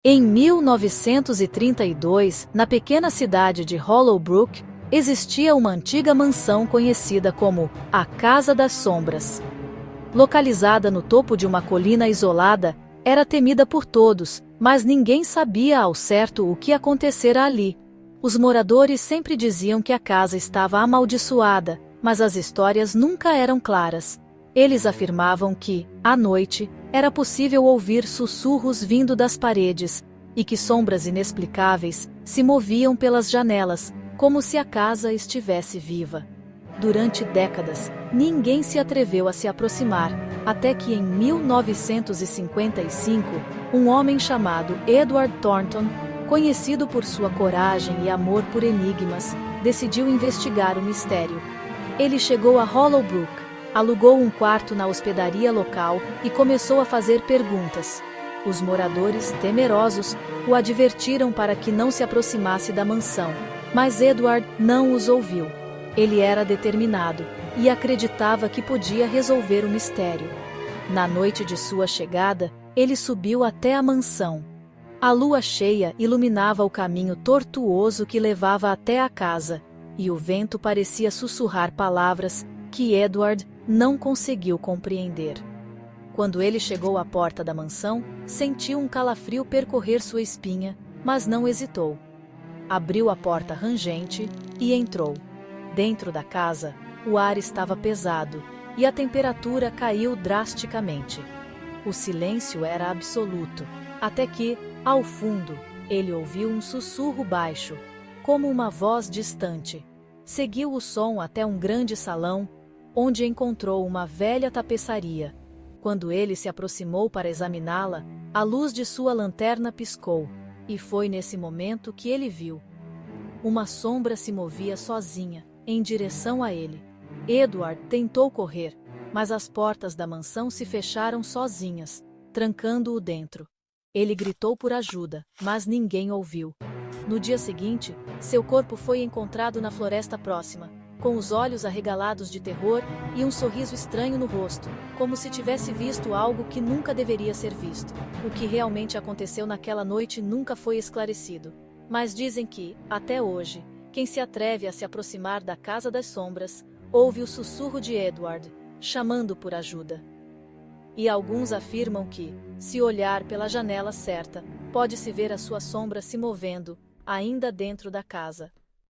Em 1932, na pequena cidade de Hollowbrook, existia uma antiga mansão conhecida como a Casa das Sombras. Localizada no topo de uma colina isolada, era temida por todos, mas ninguém sabia ao certo o que acontecera ali. Os moradores sempre diziam que a casa estava amaldiçoada, mas as histórias nunca eram claras. Eles afirmavam que, à noite, era possível ouvir sussurros vindo das paredes, e que sombras inexplicáveis se moviam pelas janelas, como se a casa estivesse viva. Durante décadas, ninguém se atreveu a se aproximar, até que em 1955, um homem chamado Edward Thornton, conhecido por sua coragem e amor por enigmas, decidiu investigar o mistério. Ele chegou a Hollowbrook, alugou um quarto na hospedaria local e começou a fazer perguntas. Os moradores, temerosos, o advertiram para que não se aproximasse da mansão, mas Edward não os ouviu. Ele era determinado e acreditava que podia resolver o mistério. Na noite de sua chegada, ele subiu até a mansão. A lua cheia iluminava o caminho tortuoso que levava até a casa, e o vento parecia sussurrar palavras que Edward não conseguiu compreender. Quando ele chegou à porta da mansão, sentiu um calafrio percorrer sua espinha, mas não hesitou. Abriu a porta rangente e entrou. Dentro da casa, o ar estava pesado e a temperatura caiu drasticamente. O silêncio era absoluto, até que, ao fundo, ele ouviu um sussurro baixo, como uma voz distante. Seguiu o som até um grande salão, onde encontrou uma velha tapeçaria. Quando ele se aproximou para examiná-la, a luz de sua lanterna piscou, e foi nesse momento que ele viu. Uma sombra se movia sozinha, em direção a ele. Edward tentou correr, mas as portas da mansão se fecharam sozinhas, trancando-o dentro. Ele gritou por ajuda, mas ninguém ouviu. No dia seguinte, seu corpo foi encontrado na floresta próxima, com os olhos arregalados de terror e um sorriso estranho no rosto, como se tivesse visto algo que nunca deveria ser visto. O que realmente aconteceu naquela noite nunca foi esclarecido, mas dizem que, até hoje, quem se atreve a se aproximar da Casa das Sombras, ouve o sussurro de Edward, chamando por ajuda. E alguns afirmam que, se olhar pela janela certa, pode-se ver a sua sombra se movendo, ainda dentro da casa.